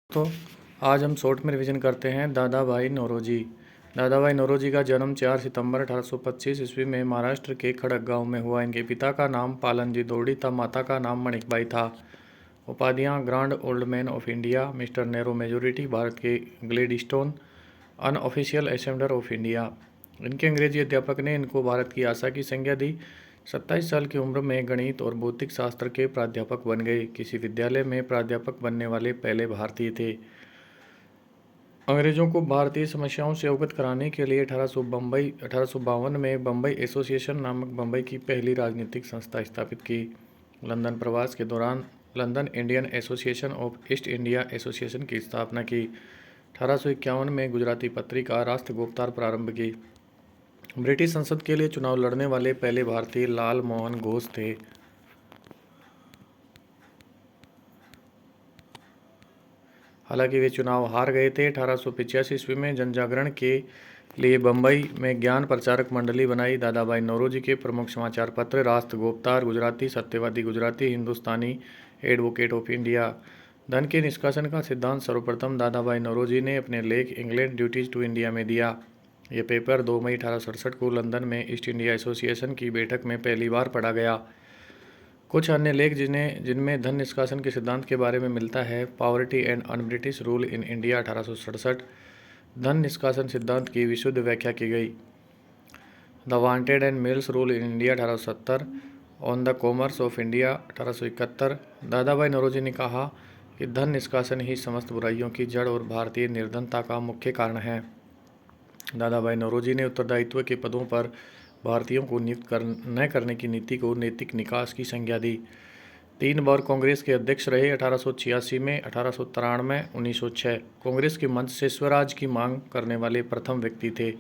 तो आज हम शॉर्ट में रिवीजन करते हैं दादा भाई नौरोजी। दादा भाई नौरोजी का जन्म 4 सितंबर 1825 ईस्वी में महाराष्ट्र के खड़क गांव में हुआ। इनके पिता का नाम पालनजी दोड़ी था, माता का नाम मणिकबाई था। उपाधियां: grand old man of India, mister Nehru majority, Bharat के ग्लेडस्टोन, अनऑफिशियल एसेंबलर ऑफ इंडिया। इनके अंग्रेजी अध्यापक ने इनको भारत की आशा की संज्ञा दी। 27 साल की उम्र में गणित और भौतिक शास्त्र के प्राध्यापक बन गए। किसी विद्यालय में प्राध्यापक बनने वाले पहले भारतीय थे। अंग्रेजों को भारतीय समस्याओं से अवगत कराने के लिए 1852 में बम्बई एसोसिएशन नामक बम्बई की पहली राजनीतिक संस्था स्थापित की। लंदन प्रवास के दौरान London Indian association of east India association की स्थापना की। 1851 में गुजराती पत्रिका राष्ट्रगोप्तार प्रारंभ की। ब्रिटिश संसद के लिए चुनाव लड़ने वाले पहले भारतीय लाल मोहन घोष थे। हालांकि वे चुनाव हार गए थे। 1885 ईस्वी में जनजागरण के लिए बम्बई में ज्ञान प्रचारक मंडली बनाई। दादा भाई नौरोजी के प्रमुख समाचार पत्र राष्ट्रगोप्तार गुजराती, सत्यवादी गुजराती, हिंदुस्तानी, एडवोकेट ऑफ इंडिया। धन के निष्कासन का सिद्धांत सर्वप्रथम दादा भाई नौरोजी ने अपने लेख इंग्लैंड ड्यूटीज टू इंडिया में दिया। यह पेपर 2 मई 1867 को लंदन में ईस्ट इंडिया एसोसिएशन की बैठक में पहली बार पढ़ा गया। कुछ अन्य लेख जिनमें धन निष्कासन के सिद्धांत के बारे में मिलता है: poverty and un British rule in India 1867, धन निष्कासन सिद्धांत की विशुद्ध व्याख्या की गई। The wanted and mills rule in India 1870, on the commerce of India 1871। दादा भाई नौरोजी ने कहा कि धन निष्कासन ही समस्त बुराइयों की जड़ और भारतीय निर्धनता का मुख्य कारण है। दादा भाई नौरोजी ने उत्तरदायित्व के पदों पर भारतीयों को नियुक्त न करने की नीति को नैतिक निकास की संज्ञा दी। 3 बार कांग्रेस के अध्यक्ष रहे: 1886 में, 1893, 1906। कांग्रेस के मंच से स्वराज की मांग करने वाले प्रथम व्यक्ति थे।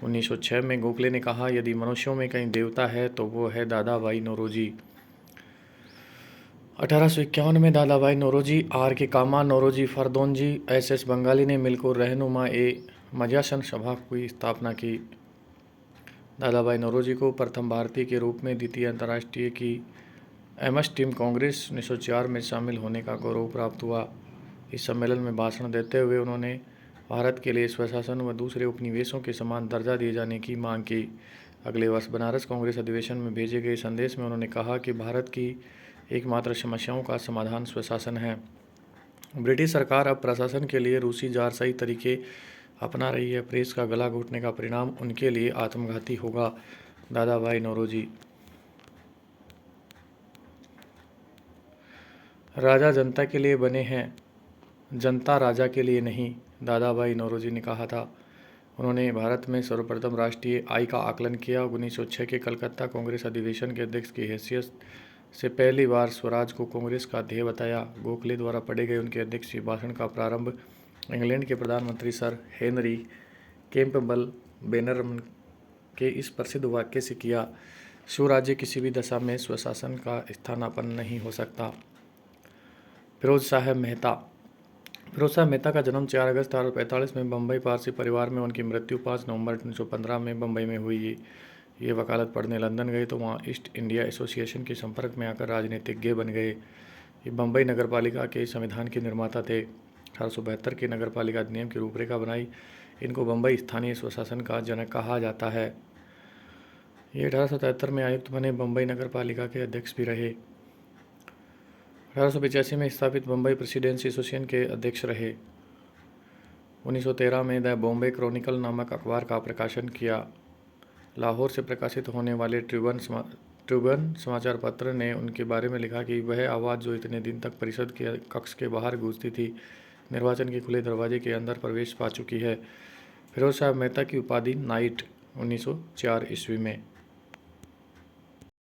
1906 में गोखले ने कहा, यदि मनुष्यों में कहीं देवता है तो वो है दादा भाई नौरोजी। 1851 में दादा भाई नौरोजी, आर के कामा नौरोजी फरदोंजी, SS बंगाली ने मिलकर रहनुमा मजासन सभा की स्थापना की। दादा भाई नौरोजी को प्रथम भारतीय के रूप में द्वितीय अंतर्राष्ट्रीय की MS टीम कांग्रेस 1904 में शामिल होने का गौरव प्राप्त हुआ। इस सम्मेलन में भाषण देते हुए उन्होंने भारत के लिए स्वशासन व दूसरे उपनिवेशों के समान दर्जा दिए जाने की मांग की। अगले वर्ष बनारस कांग्रेस अधिवेशन में भेजे गए संदेश में उन्होंने कहा कि भारत की एकमात्र समस्याओं का समाधान स्वशासन है। ब्रिटिश सरकार अब प्रशासन के लिए रूसी जारशाही तरीके अपना रही है। प्रेस का गला घोटने का परिणाम उनके लिए आत्मघाती होगा। दादा भाई नौरोजी। राजा जनता के लिए बने हैं, जनता राजा के लिए नहीं, दादा भाई नौरोजी ने कहा था। उन्होंने भारत में सर्वप्रथम राष्ट्रीय आय का आकलन किया। 1906 के कलकत्ता कांग्रेस अधिवेशन के अध्यक्ष की हैसियत से पहली बार स्वराज को कांग्रेस का ध्येय बताया। गोखले द्वारा पढ़े गए उनके अध्यक्षीय भाषण का प्रारंभ इंग्लैंड के प्रधानमंत्री सर हेनरी कैंपबेल बैनरमैन के इस प्रसिद्ध वाक्य से किया, स्वराज्य किसी भी दशा में स्वशासन का स्थानापन्न नहीं हो सकता। फिरोज साहब मेहता का जन्म 4 अगस्त 1845 में बम्बई पारसी परिवार में, उनकी मृत्यु 5 नवंबर 1915 में बम्बई में हुई। ये वकालत पढ़ने लंदन गए तो वहाँ ईस्ट इंडिया एसोसिएशन के संपर्क में आकर राजनीतिज्ञ बन गए। ये बम्बई नगरपालिका के संविधान के निर्माता थे। 1872 के नगरपालिका अधिनियम की रूपरेखा बनाई। इनको बम्बई स्थानीय स्वशासन का जनक कहा जाता है। ये 1877 में आयुक्त बने। बम्बई नगरपालिका के अध्यक्ष भी रहे। 1885 में स्थापित बम्बई प्रेसिडेंसी एसोसिएशन के अध्यक्ष रहे। 1913 में द बॉम्बे क्रॉनिकल नामक अखबार का प्रकाशन किया। लाहौर से प्रकाशित होने वाले ट्रिब्यून समाचार पत्र ने उनके बारे में लिखा कि वह आवाज़ जो इतने दिन तक परिषद के कक्ष के बाहर गूंजती थी, निर्वाचन के खुले दरवाजे के अंदर प्रवेश पा चुकी है। फिरोज साहब मेहता की उपाधि नाइट 1904 ईस्वी में।